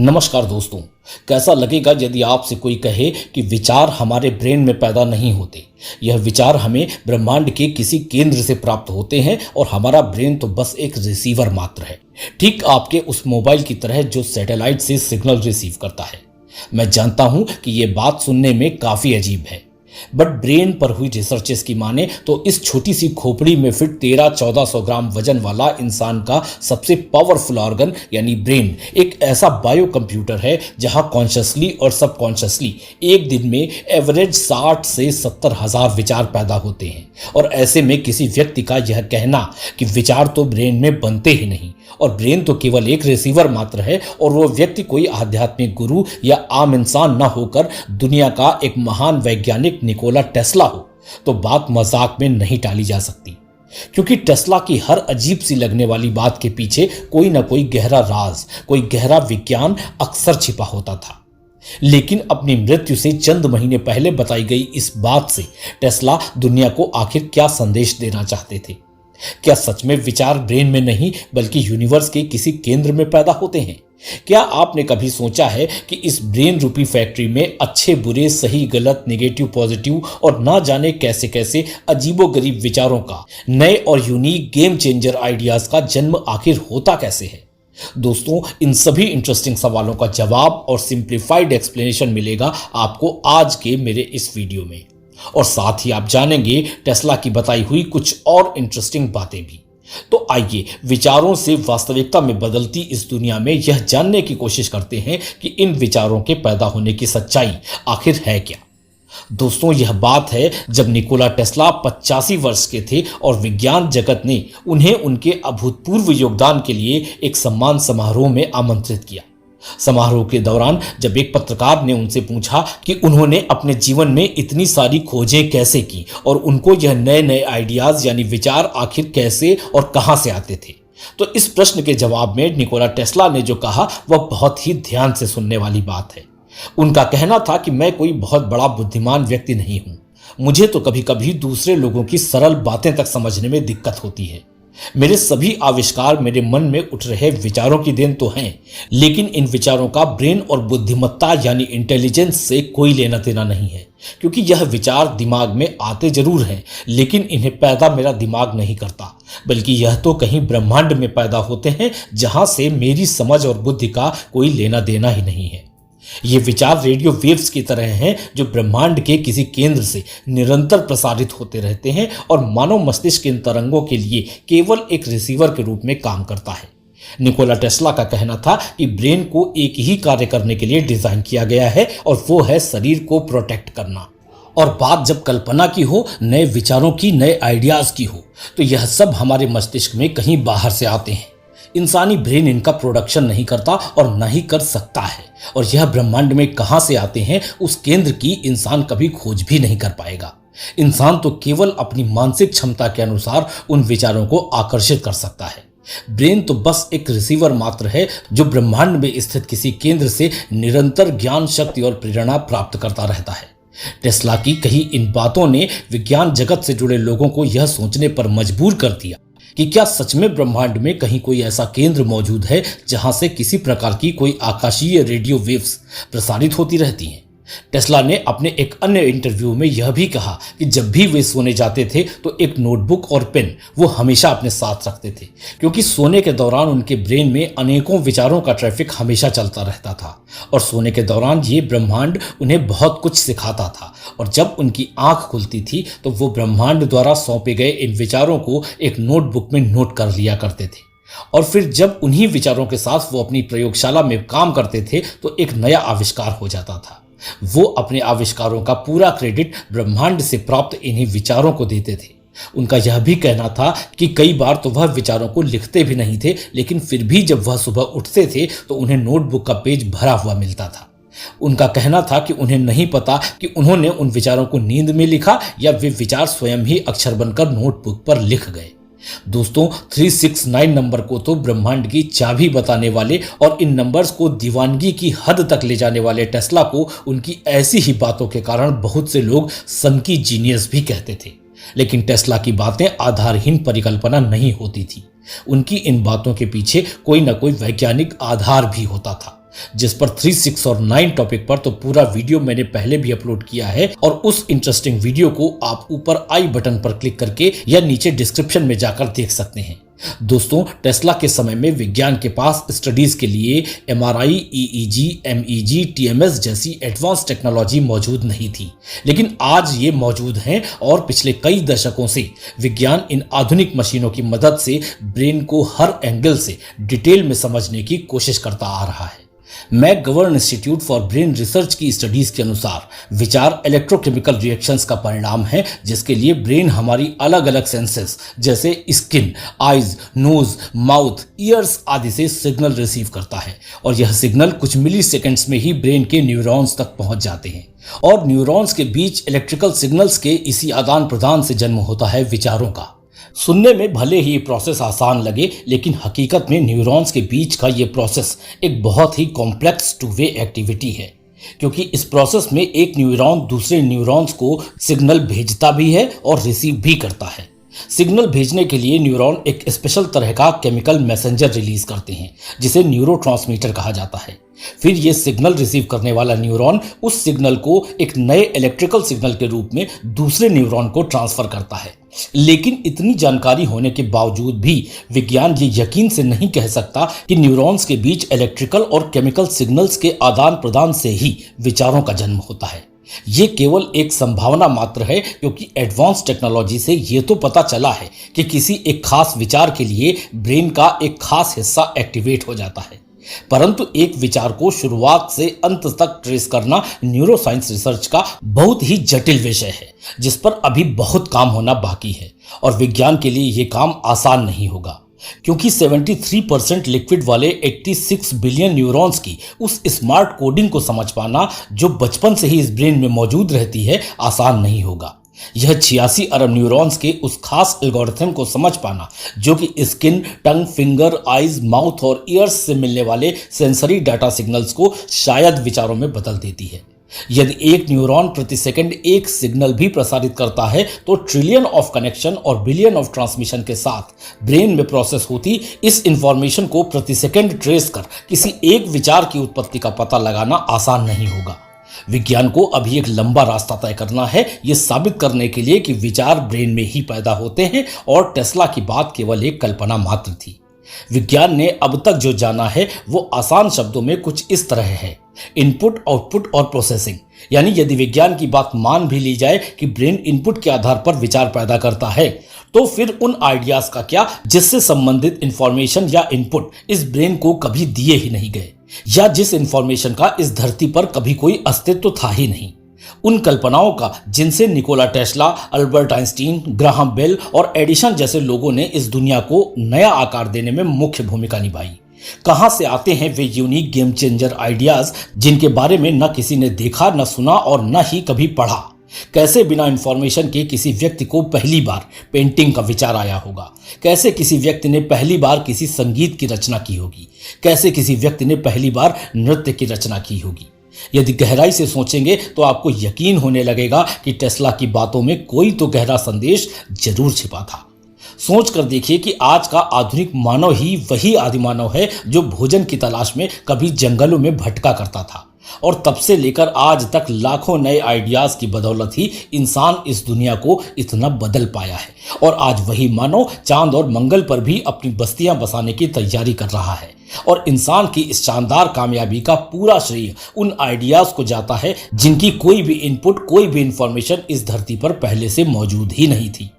नमस्कार दोस्तों। कैसा लगेगा यदि आपसे कोई कहे कि विचार हमारे ब्रेन में पैदा नहीं होते, यह विचार हमें ब्रह्मांड के किसी केंद्र से प्राप्त होते हैं और हमारा ब्रेन तो बस एक रिसीवर मात्र है, ठीक आपके उस मोबाइल की तरह जो सैटेलाइट से सिग्नल रिसीव करता है। मैं जानता हूं कि यह बात सुनने में काफी अजीब है, बट ब्रेन पर हुई रिसर्चेस की माने तो इस छोटी सी खोपड़ी में फिट 1300-1400 ग्राम वजन वाला इंसान का सबसे पावरफुल ऑर्गन यानी ब्रेन एक ऐसा बायो कंप्यूटर है जहां कॉन्शियसली और सबकॉन्शियसली एक दिन में एवरेज 60 से 70 हजार विचार पैदा होते हैं। और ऐसे में किसी व्यक्ति का यह कहना कि विचार तो ब्रेन में बनते ही नहीं और ब्रेन तो केवल एक रिसीवर मात्र है और वो व्यक्ति कोई आध्यात्मिक गुरु या आम इंसान न होकर दुनिया का एक महान वैज्ञानिक निकोला टेस्ला हो, तो बात मजाक में नहीं टाली जा सकती। क्योंकि टेस्ला की हर अजीब सी लगने वाली बात के पीछे कोई ना कोई गहरा राज, कोई गहरा विज्ञान अक्सर छिपा होता था। लेकिन अपनी मृत्यु से चंद महीने पहले बताई गई इस बात से टेस्ला दुनिया को आखिर क्या संदेश देना चाहते थे? क्या सच में विचार ब्रेन में नहीं बल्कि यूनिवर्स के किसी केंद्र में पैदा होते हैं? क्या आपने कभी सोचा है कि इस ब्रेन रूपी फैक्ट्री में अच्छे बुरे, सही गलत, नेगेटिव पॉजिटिव और ना जाने कैसे कैसे अजीबोगरीब विचारों का, नए और यूनिक गेम चेंजर आइडियाज का जन्म आखिर होता कैसे है? दोस्तों, इन सभी इंटरेस्टिंग सवालों का जवाब और सिंप्लीफाइड एक्सप्लेनेशन मिलेगा आपको आज के मेरे इस वीडियो में। और साथ ही आप जानेंगे टेस्ला की बताई हुई कुछ और इंटरेस्टिंग बातें भी। तो आइए विचारों से वास्तविकता में बदलती इस दुनिया में यह जानने की कोशिश करते हैं कि इन विचारों के पैदा होने की सच्चाई आखिर है क्या। दोस्तों, यह बात है जब निकोला टेस्ला 85 वर्ष के थे और विज्ञान जगत ने उन्हें उनके अभूतपूर्व योगदान के लिए एक सम्मान समारोह में आमंत्रित किया। समारोह के दौरान जब एक पत्रकार ने उनसे पूछा कि उन्होंने अपने जीवन में इतनी सारी खोजें कैसे की और उनको यह नए नए आइडियाज यानी विचार आखिर कैसे और कहां से आते थे, तो इस प्रश्न के जवाब में निकोला टेस्ला ने जो कहा वह बहुत ही ध्यान से सुनने वाली बात है। उनका कहना था कि मैं कोई बहुत बड़ा बुद्धिमान व्यक्ति नहीं हूं, मुझे तो कभी कभी दूसरे लोगों की सरल बातें तक समझने में दिक्कत होती है। मेरे सभी आविष्कार मेरे मन में उठ रहे विचारों की देन तो हैं, लेकिन इन विचारों का ब्रेन और बुद्धिमत्ता यानी इंटेलिजेंस से कोई लेना देना नहीं है, क्योंकि यह विचार दिमाग में आते जरूर हैं, लेकिन इन्हें पैदा मेरा दिमाग नहीं करता, बल्कि यह तो कहीं ब्रह्मांड में पैदा होते हैं जहां से मेरी समझ और बुद्धि का कोई लेना देना ही नहीं है। ये विचार रेडियो वेव्स की तरह हैं जो ब्रह्मांड के किसी केंद्र से निरंतर प्रसारित होते रहते हैं और मानव मस्तिष्क इन तरंगों के लिए केवल एक रिसीवर के रूप में काम करता है। निकोला टेस्ला का कहना था कि ब्रेन को एक ही कार्य करने के लिए डिजाइन किया गया है और वो है शरीर को प्रोटेक्ट करना। और बात जब कल्पना की हो, नए विचारों की, नए आइडियाज की हो, तो यह सब हमारे मस्तिष्क में कहीं बाहर से आते हैं। इंसानी ब्रेन इनका प्रोडक्शन नहीं करता और न ही कर सकता है, और यह ब्रह्मांड में कहां से आते हैं उस केंद्र की इंसान कभी खोज भी नहीं कर पाएगा। इंसान तो केवल अपनी मानसिक क्षमता के अनुसार उन विचारों को आकर्षित कर सकता है। ब्रेन तो बस एक रिसीवर मात्र है जो ब्रह्मांड में स्थित किसी केंद्र से निरंतर ज्ञान, शक्ति और प्रेरणा प्राप्त करता रहता है। टेस्ला की कही इन बातों ने विज्ञान जगत से जुड़े लोगों को यह सोचने पर मजबूर कर दिया कि क्या सच में ब्रह्मांड में कहीं कोई ऐसा केंद्र मौजूद है जहां से किसी प्रकार की कोई आकाशीय रेडियो वेव्स प्रसारित होती रहती हैं। टेस्ला ने अपने एक अन्य इंटरव्यू में यह भी कहा कि जब भी वे सोने जाते थे तो एक नोटबुक और पेन वो हमेशा अपने साथ रखते थे, क्योंकि सोने के दौरान उनके ब्रेन में अनेकों विचारों का ट्रैफिक हमेशा चलता रहता था और सोने के दौरान ये ब्रह्मांड उन्हें बहुत कुछ सिखाता था। और जब उनकी आंख खुलती थी तो वो ब्रह्मांड द्वारा सौंपे गए इन विचारों को एक नोटबुक में नोट कर लिया करते थे। और फिर जब उन्हीं विचारों के साथ वो अपनी प्रयोगशाला में काम करते थे तो एक नया आविष्कार हो जाता था। वो अपने आविष्कारों का पूरा क्रेडिट ब्रह्मांड से प्राप्त इन्हीं विचारों को देते थे। उनका यह भी कहना था कि कई बार तो वह विचारों को लिखते भी नहीं थे, लेकिन फिर भी जब वह सुबह उठते थे तो उन्हें नोटबुक का पेज भरा हुआ मिलता था। उनका कहना था कि उन्हें नहीं पता कि उन्होंने उन विचारों को नींद में लिखा या वे विचार स्वयं ही अक्षर बनकर नोटबुक पर लिख गए। दोस्तों, 369 नंबर को तो ब्रह्मांड की चाबी बताने वाले और इन नंबर्स को दीवानगी की हद तक ले जाने वाले टेस्ला को उनकी ऐसी ही बातों के कारण बहुत से लोग सनकी जीनियस भी कहते थे। लेकिन टेस्ला की बातें आधारहीन परिकल्पना नहीं होती थी, उनकी इन बातों के पीछे कोई ना कोई वैज्ञानिक आधार भी होता था। जिस पर 3, 6 और 9 टॉपिक पर तो पूरा वीडियो मैंने पहले भी अपलोड किया है और उस इंटरेस्टिंग वीडियो को आप ऊपर आई बटन पर क्लिक करके या नीचे डिस्क्रिप्शन में जाकर देख सकते हैं। दोस्तों, टेस्ला के समय में विज्ञान के पास स्टडीज के लिए एमआरआई, ईईजी, एमईजी, टीएमएस जैसी एडवांस टेक्नोलॉजी मौजूद नहीं थी, लेकिन आज ये मौजूद हैं और पिछले कई दशकों से विज्ञान इन आधुनिक मशीनों की मदद से ब्रेन को हर एंगल से डिटेल में समझने की कोशिश करता आ रहा है। McGovern institute for brain research की स्टडीज के अनुसार विचार इलेक्ट्रोकेमिकल रिएक्शंस का परिणाम है, जिसके लिए ब्रेन हमारी अलग अलग सेंसेस जैसे skin, eyes, nose, mouth, ears आदि से सिग्नल रिसीव करता है और यह सिग्नल कुछ मिली सेकेंड्स में ही ब्रेन के न्यूरॉन्स तक पहुंच जाते हैं और न्यूरॉन्स के बीच इलेक्ट्रिकल सिग्नल्स के इसी आदान प्रदान से जन्म होता है विचारों का। सुनने में भले ही ये प्रोसेस आसान लगे, लेकिन हकीकत में न्यूरॉन्स के बीच का ये प्रोसेस एक बहुत ही कॉम्प्लेक्स टू वे एक्टिविटी है, क्योंकि इस प्रोसेस में एक न्यूरॉन दूसरे न्यूरॉन्स को सिग्नल भेजता भी है और रिसीव भी करता है। सिग्नल भेजने के लिए न्यूरॉन एक स्पेशल तरह का केमिकल मैसेंजर रिलीज करते हैं, जिसे न्यूरोट्रांसमीटर कहा जाता है। फिर ये सिग्नल रिसीव करने वाला न्यूरॉन उस सिग्नल को एक नए इलेक्ट्रिकल सिग्नल के रूप में दूसरे न्यूरॉन को ट्रांसफर करता है। लेकिन इतनी जानकारी होने के बावजूद भी विज्ञान ये यकीन से नहीं कह सकता कि न्यूरॉन्स के बीच इलेक्ट्रिकल और केमिकल सिग्नल्स के आदान प्रदान से ही विचारों का जन्म होता है। ये केवल एक संभावना मात्र है, क्योंकि एडवांस टेक्नोलॉजी से ये तो पता चला है कि किसी एक खास विचार के लिए ब्रेन का एक खास हिस्सा एक्टिवेट हो जाता है, परंतु एक विचार को शुरुआत से अंत तक ट्रेस करना न्यूरोसाइंस रिसर्च का बहुत ही जटिल विषय है, जिस पर अभी बहुत काम होना बाकी है और विज्ञान के लिए ये काम आसान नहीं होगा, क्योंकि 73% लिक्विड वाले 86 बिलियन न्यूरॉन्स की उस स्मार्ट कोडिंग को समझ पाना जो बचपन से ही इस ब्रेन में मौजूद रहती है आसान नहीं होगा। यह 86 अरब न्यूरॉन्स के उस खास एल्गोरिथम को समझ पाना जो कि स्किन, टंग, फिंगर, आईज, माउथ और ईयर्स से मिलने वाले सेंसरी डाटा सिग्नल्स को शायद विचारों में बदल देती है। यदि एक न्यूरॉन प्रति सेकंड एक सिग्नल भी प्रसारित करता है तो ट्रिलियन ऑफ कनेक्शन और बिलियन ऑफ ट्रांसमिशन के साथ ब्रेन में प्रोसेस होती इस इंफॉर्मेशन को प्रति सेकंड ट्रेस कर किसी एक विचार की उत्पत्ति का पता लगाना आसान नहीं होगा। विज्ञान को अभी एक लंबा रास्ता तय करना है, यह साबित करने के लिए कि विचार ब्रेन में ही पैदा होते हैं और टेस्ला की बात केवल एक कल्पना मात्र थी। विज्ञान ने अब तक जो जाना है वो आसान शब्दों में कुछ इस तरह है: इनपुट, आउटपुट और प्रोसेसिंग। यानी यदि विज्ञान की बात मान भी ली जाए कि ब्रेन इनपुट के आधार पर विचार पैदा करता है, तो फिर उन आइडियाज का क्या जिससे संबंधित इंफॉर्मेशन या इनपुट इस ब्रेन को कभी दिए ही नहीं गए, या जिस इंफॉर्मेशन का इस धरती पर कभी कोई अस्तित्व था ही नहीं। उन कल्पनाओं का जिनसे Nikola Tesla, Albert Einstein, Graham Bell और एडिसन जैसे लोगों ने इस दुनिया को नया आकार देने में मुख्य भूमिका निभाई। कहां से आते हैं वे यूनिक गेम चेंजर आइडियाज जिनके बारे में न किसी ने देखा, न सुना और न ही कभी पढ़ा? कैसे बिना इंफॉर्मेशन के किसी व्यक्ति को पहली बार पेंटिंग का विचार आया होगा? कैसे किसी व्यक्ति ने पहली बार किसी संगीत की रचना की होगी? कैसे किसी व्यक्ति ने पहली बार नृत्य की रचना की होगी? यदि गहराई से सोचेंगे तो आपको यकीन होने लगेगा कि टेस्ला की बातों में कोई तो गहरा संदेश जरूर छिपा था। सोच कर देखिए कि आज का आधुनिक मानव ही वही आदिमानव है जो भोजन की तलाश में कभी जंगलों में भटका करता था, और तब से लेकर आज तक लाखों नए आइडियाज की बदौलत ही इंसान इस दुनिया को इतना बदल पाया है। और आज वही मानव चांद और मंगल पर भी अपनी बस्तियां बसाने की तैयारी कर रहा है, और इंसान की इस शानदार कामयाबी का पूरा श्रेय उन आइडियाज को जाता है जिनकी कोई भी इनपुट, कोई भी इंफॉर्मेशन इस धरती पर पहले से मौजूद ही नहीं थी।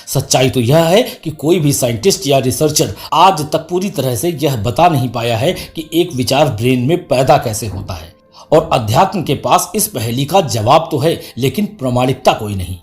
सच्चाई तो यह है कि कोई भी साइंटिस्ट या रिसर्चर आज तक पूरी तरह से यह बता नहीं पाया है कि एक विचार ब्रेन में पैदा कैसे होता है, और अध्यात्म के पास इस पहेली का जवाब तो है, लेकिन प्रामाणिकता कोई नहीं।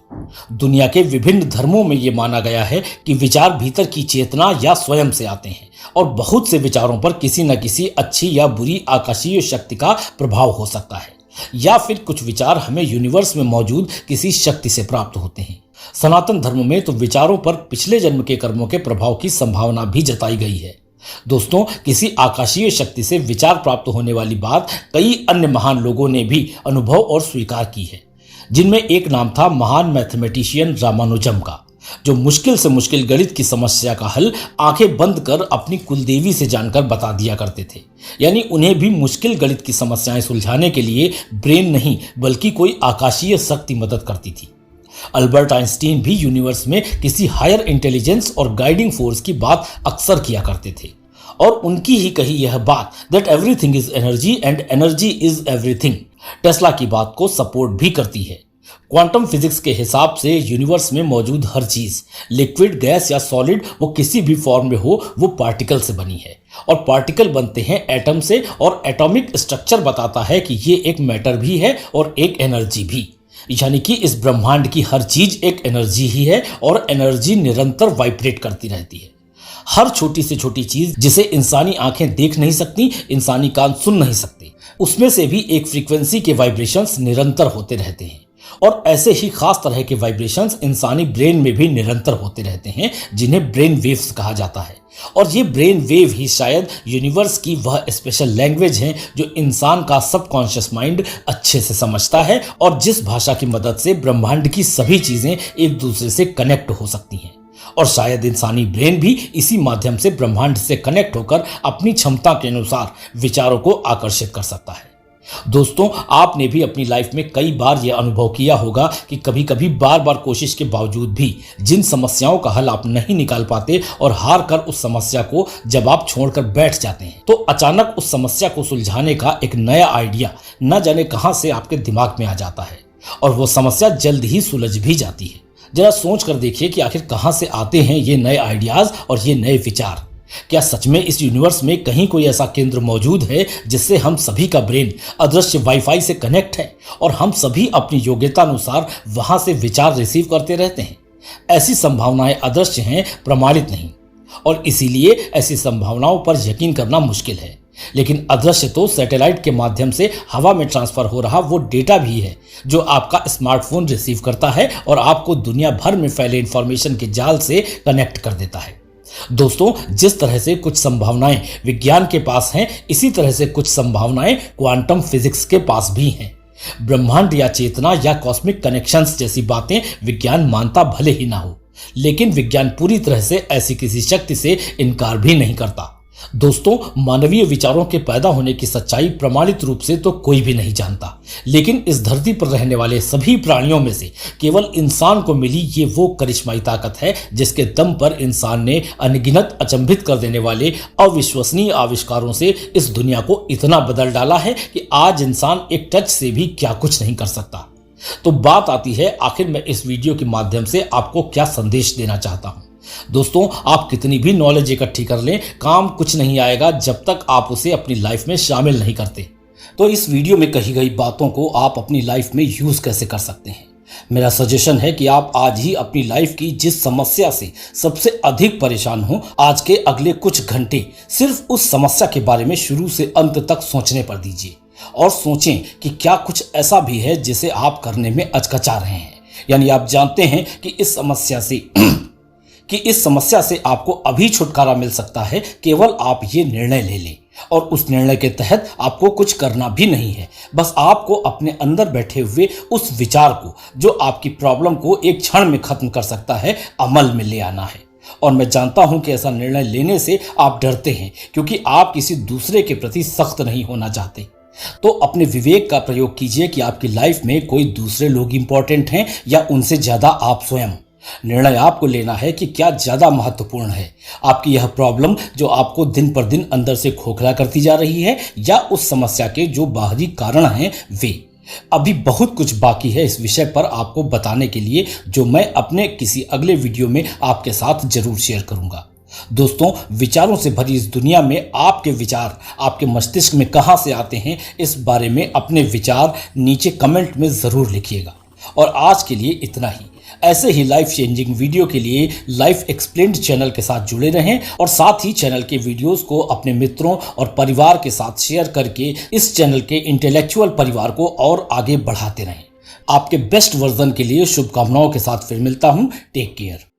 दुनिया के विभिन्न धर्मों में यह माना गया है कि विचार भीतर की चेतना या स्वयं से आते हैं, और बहुत से विचारों पर किसी न किसी अच्छी या बुरी आकाशीय शक्ति का प्रभाव हो सकता है, या फिर कुछ विचार हमें यूनिवर्स में मौजूद किसी शक्ति से प्राप्त होते हैं। सनातन धर्म में तो विचारों पर पिछले जन्म के कर्मों के प्रभाव की संभावना भी जताई गई है। दोस्तों, किसी आकाशीय शक्ति से विचार प्राप्त होने वाली बात कई अन्य महान लोगों ने भी अनुभव और स्वीकार की है, जिनमें एक नाम था महान मैथमेटिशियन रामानुजम का। जो मुश्किल से मुश्किल गणित की समस्या का हल आंखें बंद कर अपनी कुलदेवी से जानकर बता दिया करते थे। यानी उन्हें भी मुश्किल गणित की समस्याएं सुलझाने के लिए ब्रेन नहीं बल्कि कोई आकाशीय शक्ति मदद करती थी। अल्बर्ट आइंस्टीन भी यूनिवर्स में किसी हायर इंटेलिजेंस और गाइडिंग फोर्स की बात अक्सर किया करते थे और उनकी ही कही यह बात that everything is energy and energy is everything Tesla की बात को सपोर्ट भी करती है। क्वांटम फिजिक्स के हिसाब से यूनिवर्स में मौजूद हर चीज लिक्विड, गैस या सॉलिड वो किसी भी फॉर्म में हो वो पार्टिकल से बनी है और पार्टिकल बनते हैं एटम से और एटॉमिक स्ट्रक्चर बताता है कि ये एक मैटर भी है और एक एनर्जी भी। यानी कि इस ब्रह्मांड की हर चीज एक एनर्जी ही है और एनर्जी निरंतर वाइब्रेट करती रहती है। हर छोटी से छोटी चीज जिसे इंसानी आंखें देख नहीं सकती, इंसानी कान सुन नहीं सकते, उसमें से भी एक फ्रीक्वेंसी के वाइब्रेशंस निरंतर होते रहते हैं और ऐसे ही खास तरह के वाइब्रेशंस इंसानी ब्रेन में भी निरंतर होते रहते हैं जिन्हें ब्रेन वेव्स कहा जाता है। और ये ब्रेन वेव ही शायद यूनिवर्स की वह स्पेशल लैंग्वेज है जो इंसान का सबकॉन्शियस माइंड अच्छे से समझता है और जिस भाषा की मदद से ब्रह्मांड की सभी चीजें एक दूसरे से कनेक्ट हो सकती हैं। और शायद इंसानी ब्रेन भी इसी माध्यम से ब्रह्मांड से कनेक्ट होकर अपनी क्षमता के अनुसार विचारों को आकर्षित कर सकता है। दोस्तों, आपने भी अपनी लाइफ में कई बार यह अनुभव किया होगा कि कभी कभी बार बार कोशिश के बावजूद भी जिन समस्याओं का हल आप नहीं निकाल पाते और हार कर उस समस्या को जब आप छोड़कर बैठ जाते हैं तो अचानक उस समस्या को सुलझाने का एक नया आइडिया न जाने कहां से आपके दिमाग में आ जाता है और वो समस्या जल्द ही सुलझ भी जाती है। जरा सोच कर देखिए कि आखिर कहां से आते हैं ये नए आइडियाज और ये नए विचार। क्या सच में इस यूनिवर्स में कहीं कोई ऐसा केंद्र मौजूद है जिससे हम सभी का ब्रेन अदृश्य वाईफाई से कनेक्ट है और हम सभी अपनी योग्यता अनुसार वहां से विचार रिसीव करते रहते हैं? ऐसी संभावनाएं अदृश्य हैं, प्रमाणित नहीं, और इसीलिए ऐसी संभावनाओं पर यकीन करना मुश्किल है। लेकिन अदृश्य तो सैटेलाइट के माध्यम से हवा में ट्रांसफर हो रहा वो डेटा भी है जो आपका स्मार्टफोन रिसीव करता है और आपको दुनिया भर में फैले इंफॉर्मेशन के जाल से कनेक्ट कर देता है। दोस्तों, जिस तरह से कुछ संभावनाएं विज्ञान के पास हैं, इसी तरह से कुछ संभावनाएं क्वांटम फिजिक्स के पास भी हैं। ब्रह्मांड या चेतना या कॉस्मिक कनेक्शंस जैसी बातें विज्ञान मानता भले ही ना हो, लेकिन विज्ञान पूरी तरह से ऐसी किसी शक्ति से इनकार भी नहीं करता। दोस्तों, मानवीय विचारों के पैदा होने की सच्चाई प्रमाणित रूप से तो कोई भी नहीं जानता, लेकिन इस धरती पर रहने वाले सभी प्राणियों में से केवल इंसान को मिली ये वो करिश्माई ताकत है जिसके दम पर इंसान ने अनगिनत अचंभित कर देने वाले अविश्वसनीय आविष्कारों से इस दुनिया को इतना बदल डाला है कि आज इंसान एक टच से भी क्या कुछ नहीं कर सकता। तो बात आती है, आखिर मैं इस वीडियो के माध्यम से आपको क्या संदेश देना चाहता हूं। दोस्तों, आप कितनी भी नॉलेज इकट्ठी कर लें, काम कुछ नहीं आएगा जब तक आप उसे अपनी लाइफ में शामिल नहीं करते। तो इस वीडियो में कही गई बातों को आप अपनी लाइफ में यूज कैसे कर सकते हैं? मेरा सजेशन है कि आप आज ही अपनी लाइफ की जिस समस्या से सबसे अधिक परेशान हो, आज के अगले कुछ घंटे सिर्फ उस समस्या के बारे में शुरू से अंत तक सोचने पर दीजिए और सोचें कि क्या कुछ ऐसा भी है जिसे आप करने में अचकचा रहे हैं। यानी आप जानते हैं कि इस समस्या से आपको अभी छुटकारा मिल सकता है, केवल आप ये निर्णय ले लें और उस निर्णय के तहत आपको कुछ करना भी नहीं है। बस आपको अपने अंदर बैठे हुए उस विचार को जो आपकी प्रॉब्लम को एक क्षण में खत्म कर सकता है, अमल में ले आना है। और मैं जानता हूं कि ऐसा निर्णय लेने से आप डरते हैं क्योंकि आप किसी दूसरे के प्रति सख्त नहीं होना चाहते। तो अपने विवेक का प्रयोग कीजिए कि आपकी लाइफ में कोई दूसरे लोग इंपॉर्टेंट हैं या उनसे ज्यादा आप स्वयं। निर्णय आपको लेना है कि क्या ज्यादा महत्वपूर्ण है, आपकी यह प्रॉब्लम जो आपको दिन पर दिन अंदर से खोखला करती जा रही है या उस समस्या के जो बाहरी कारण हैं वे। अभी बहुत कुछ बाकी है इस विषय पर आपको बताने के लिए, जो मैं अपने किसी अगले वीडियो में आपके साथ जरूर शेयर करूंगा। दोस्तों, विचारों से भरी इस दुनिया में आपके विचार आपके मस्तिष्क में कहां से आते हैं, इस बारे में अपने विचार नीचे कमेंट में जरूर लिखिएगा। और आज के लिए इतना ही। ऐसे ही लाइफ चेंजिंग वीडियो के लिए लाइफ एक्सप्लेन्ड चैनल के साथ जुड़े रहें और साथ ही चैनल के वीडियोस को अपने मित्रों और परिवार के साथ शेयर करके इस चैनल के इंटेलेक्चुअल परिवार को और आगे बढ़ाते रहें। आपके बेस्ट वर्जन के लिए शुभकामनाओं के साथ फिर मिलता हूं। Take care.